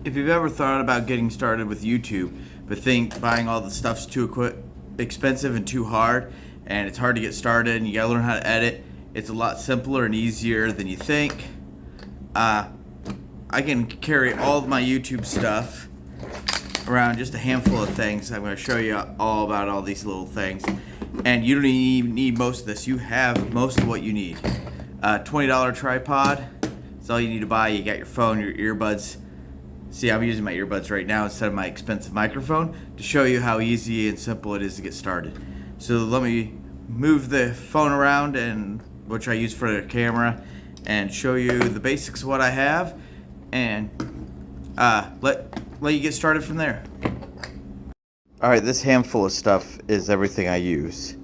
If you've ever thought about getting started with YouTube, but think buying all the stuff's too expensive and too hard, and it's hard to get started, and you gotta learn how to edit, it's a lot simpler and easier than you think. I can carry all of my YouTube stuff around, just a handful of things. I'm going to show you all about all these little things, and you don't even need most of this. You have most of what you need. $20 tripod, that's all you need to buy. You got your phone, your earbuds. See, I'm using my earbuds right now instead of my expensive microphone to show you how easy and simple it is to get started. So let me move the phone around, and which I use for the camera, and show you the basics of what I have, and let you get started from there. Alright, this handful of stuff is everything I use,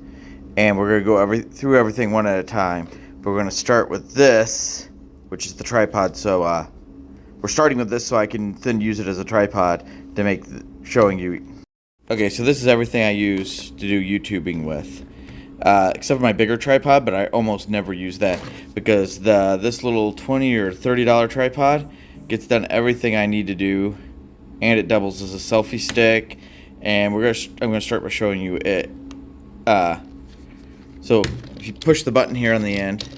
and we're going to go through everything one at a time. But we're going to start with this, which is the tripod. So we're starting with this so I can then use it as a tripod to make showing you. Okay, so this is everything I use to do YouTubing with, except for my bigger tripod, but I almost never use that because this little $20 or $30 tripod gets done everything I need to do, and it doubles as a selfie stick. And I'm gonna start by showing you it. So if you push the button here on the end,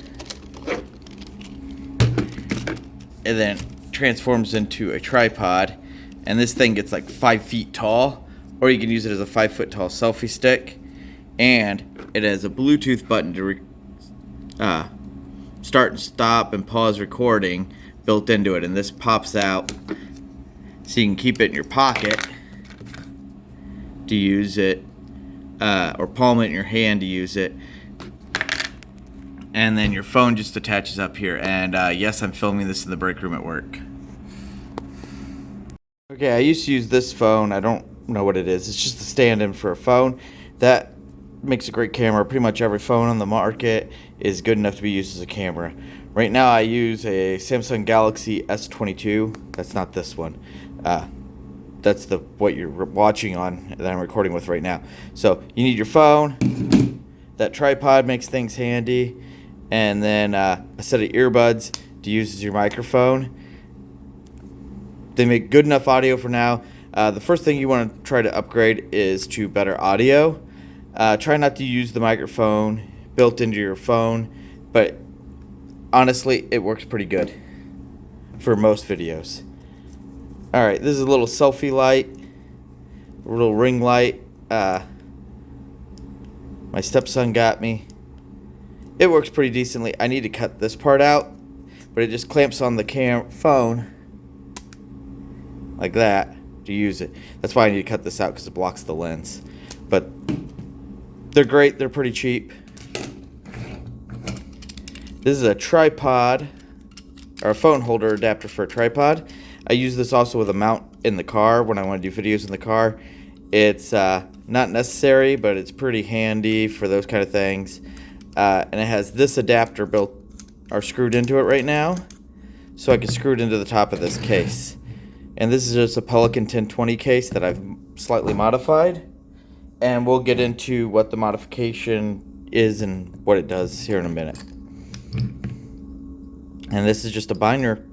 it then transforms into a tripod, and this thing gets like 5 feet tall, or you can use it as a 5-foot tall selfie stick. And it has a Bluetooth button to start and stop and pause recording built into it, and this pops out so you can keep it in your pocket to use it, or palm it in your hand to use it. And then your phone just attaches up here. And yes, I'm filming this in the break room at work. Okay, I used to use this phone. I don't know what it is. It's just a stand-in for a phone. That makes a great camera. Pretty much every phone on the market is good enough to be used as a camera. Right now I use a Samsung Galaxy S22. That's not this one. That's what you're watching on that I'm recording with right now. So you need your phone. That tripod makes things handy. And then a set of earbuds to use as your microphone. They make good enough audio for now. The first thing you want to try to upgrade is to better audio. Try not to use the microphone built into your phone, but honestly, it works pretty good for most videos. Alright, this is a little selfie light, a little ring light. My stepson got me. It works pretty decently. I need to cut this part out, but it just clamps on the phone like that to use it. That's why I need to cut this out, because it blocks the lens. But they're great. They're pretty cheap. This is a tripod, or a phone holder adapter for a tripod. I use this also with a mount in the car when I want to do videos in the car. It's not necessary, but it's pretty handy for those kind of things. And it has this adapter built or screwed into it right now, so I can screw it into the top of this case. And this is just a Pelican 1020 case that I've slightly modified, and we'll get into what the modification is and what it does here in a minute. And this is just a binder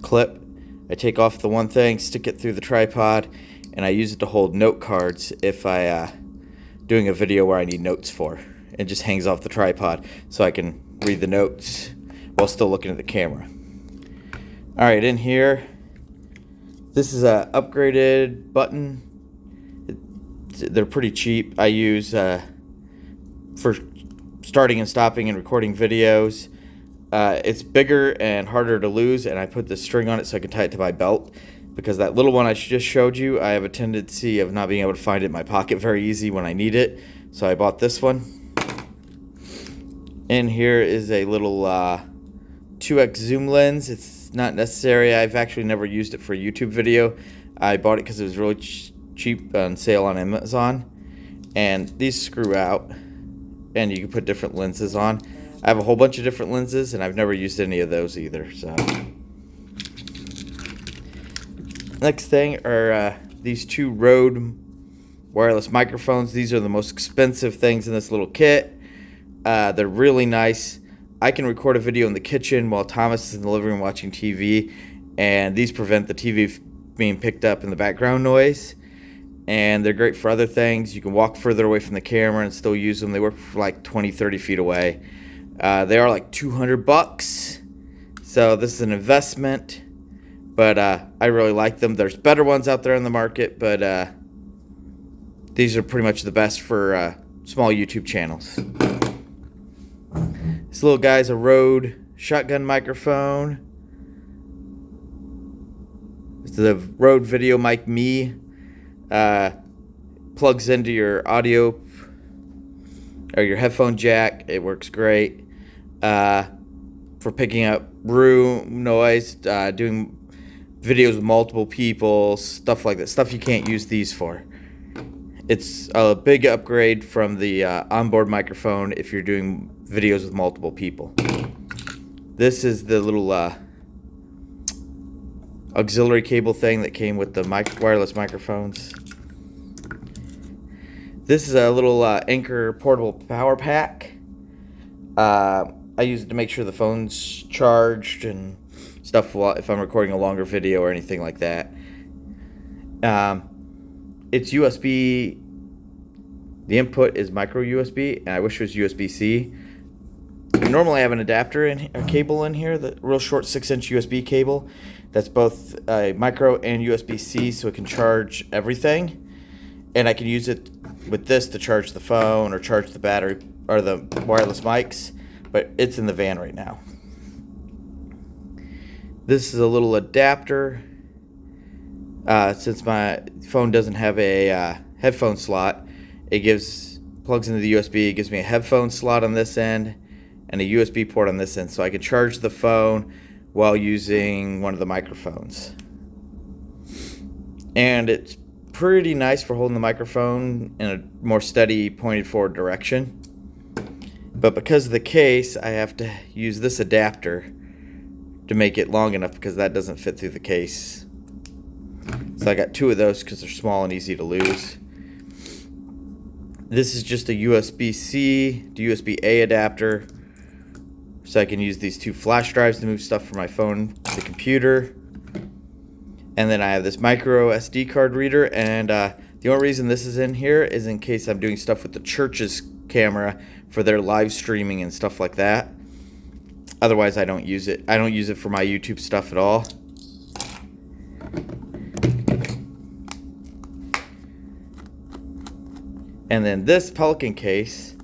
clip. I take off the one thing, stick it through the tripod, and I use it to hold note cards if I doing a video where I need notes for. It just hangs off the tripod so I can read the notes while still looking at the camera. Alright, in here, this is a upgraded button. They're pretty cheap. I use for starting and stopping and recording videos. It's bigger and harder to lose, and I put this string on it so I can tie it to my belt, because that little one I just showed you, I have a tendency of not being able to find it in my pocket very easy when I need it. So I bought this one. And here is a little 2x zoom lens. It's not necessary. I've actually never used it for a YouTube video. I bought it because it was really cheap on sale on Amazon. And these screw out, and you can put different lenses on. I have a whole bunch of different lenses, and I've never used any of those either. So next thing are these two Rode wireless microphones. These are the most expensive things in this little kit. They're really nice. I can record a video in the kitchen while Thomas is in the living room watching TV, and these prevent the TV being picked up in the background noise. And they're great for other things. You can walk further away from the camera and still use them. They work for like 20-30 feet away. They are like $200, so this is an investment, but I really like them. There's better ones out there in the market, but these are pretty much the best for small YouTube channels. This little guy's a Rode shotgun microphone. It's the Rode Video Mic Me. Plugs into your audio or your headphone jack. It works great for picking up room noise, doing videos with multiple people, stuff like that. Stuff you can't use these for. It's a big upgrade from the onboard microphone if you're doing videos with multiple people. This is the little auxiliary cable thing that came with the wireless microphones. This is a little Anchor portable power pack. I use it to make sure the phone's charged and stuff if I'm recording a longer video or anything like that. It's USB. The input is micro USB, and I wish it was USB-C. Normally I have an adapter a cable in here, the real short 6-inch USB cable that's both micro and USB-C, so it can charge everything. And I can use it with this to charge the phone or charge the battery or the wireless mics, but it's in the van right now. This is a little adapter. Since my phone doesn't have a headphone slot, it plugs into the USB. It gives me a headphone slot on this end and a USB port on this end, so I can charge the phone while using one of the microphones. And it's pretty nice for holding the microphone in a more steady, pointed forward direction. But because of the case, I have to use this adapter to make it long enough because that doesn't fit through the case. So I got two of those because they're small and easy to lose. This is just a USB-C to USB-A adapter, so I can use these two flash drives to move stuff from my phone to the computer. And then I have this micro SD card reader, and the only reason this is in here is in case I'm doing stuff with the church's camera for their live streaming and stuff like that. Otherwise, I don't use it. I don't use it for my YouTube stuff at all. And then this Pelican case,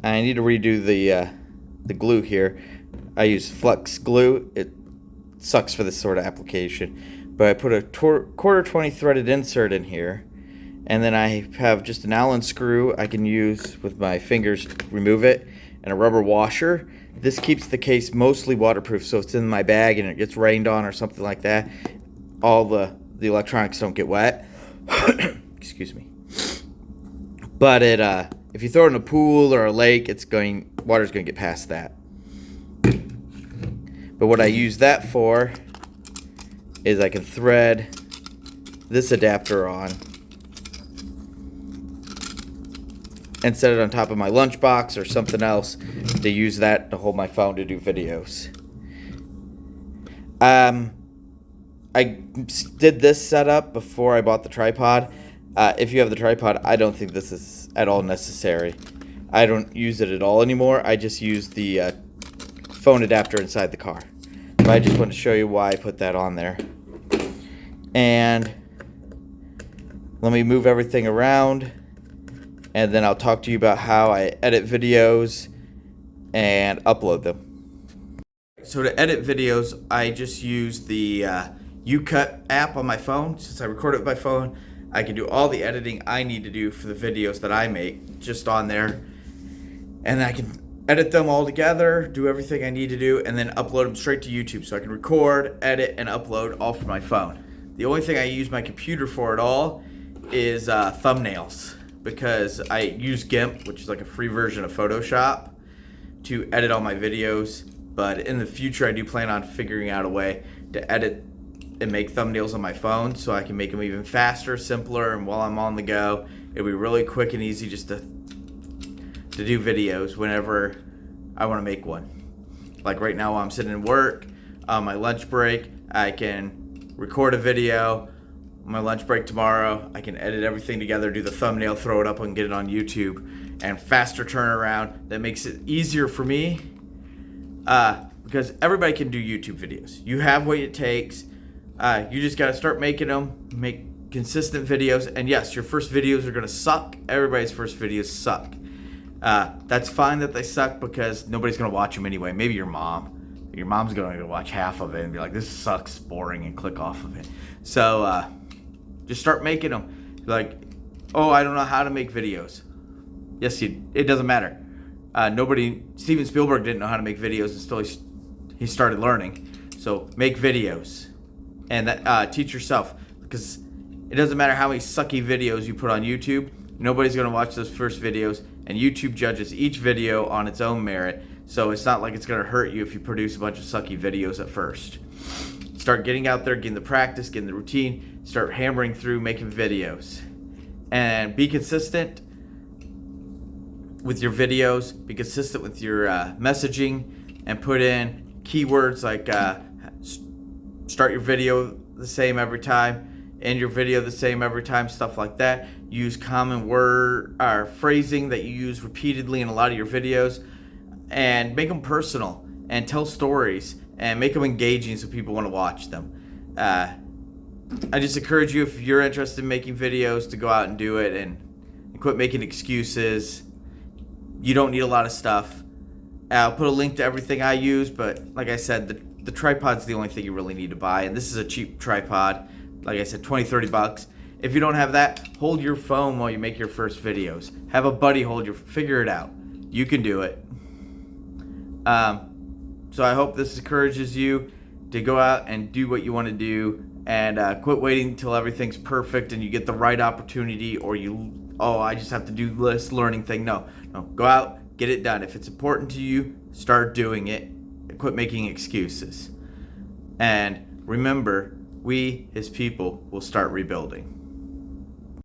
I need to redo the glue here. I use Flux glue. It sucks for this sort of application, but I put a quarter 20 threaded insert in here, and then I have just an Allen screw I can use with my fingers to remove it, and a rubber washer. This keeps the case mostly waterproof, so it's in my bag and it gets rained on or something like that. All the electronics don't get wet. Excuse me. But if you throw it in a pool or a lake, water's going to get past that. But what I use that for is I can thread this adapter on and set it on top of my lunchbox or something else to use that to hold my phone to do videos. I did this setup before I bought the tripod. If you have the tripod, I don't think this is at all necessary. I don't use it at all anymore. I just use the phone adapter inside the car. But I just want to show you why I put that on there. And let me move everything around, and then I'll talk to you about how I edit videos and upload them. So to edit videos, I just use the UCut app on my phone. Since I record it with my phone, I can do all the editing I need to do for the videos that I make just on there. And I can edit them all together, do everything I need to do, and then upload them straight to YouTube. So I can record, edit, and upload all from my phone. The only thing I use my computer for at all is thumbnails, because I use GIMP, which is like a free version of Photoshop, to edit all my videos. But in the future, I do plan on figuring out a way to edit and make thumbnails on my phone so I can make them even faster, simpler, and while I'm on the go, it'll be really quick and easy just to do videos whenever I want to make one. Like right now while I'm sitting in work, on my lunch break. I can record a video. On my lunch break tomorrow, I can edit everything together, do the thumbnail, throw it up, and get it on YouTube. And faster turnaround that makes it easier for me because everybody can do YouTube videos. You have what it takes. You just got to start making them, make consistent videos. And yes, your first videos are going to suck. Everybody's first videos suck. That's fine that they suck because nobody's going to watch them anyway. Maybe your mom. Your mom's going to watch half of it and be like, this sucks, boring, and click off of it. So just start making them. Like, oh, I don't know how to make videos. Yes, it doesn't matter. Steven Spielberg didn't know how to make videos until he started learning. So make videos and teach yourself, because it doesn't matter how many sucky videos you put on YouTube. Nobody's going to watch those first videos, and YouTube judges each video on its own merit. So it's not like it's going to hurt you if you produce a bunch of sucky videos at first. Start getting out there, getting the practice, getting the routine. Start hammering through making videos. And be consistent with your videos. Be consistent with your messaging. And put in keywords like start your video the same every time. End your video the same every time. Stuff like that. Use common word or phrasing that you use repeatedly in a lot of your videos. And make them personal. And tell stories. And make them engaging so people want to watch them. I just encourage you, if you're interested in making videos, to go out and do it and quit making excuses. You don't need a lot of stuff. I'll put a link to everything I use, but like I said, the tripod's the only thing you really need to buy, and this is a cheap tripod. Like I said, $20-$30. If you don't have that, hold your phone while you make your first videos. Have a buddy figure it out. You can do it. So I hope this encourages you to go out and do what you want to do, and quit waiting until everything's perfect and you get the right opportunity, or I just have to do this learning thing. No, go out, get it done. If it's important to you, start doing it, and quit making excuses. And remember, we as people will start rebuilding.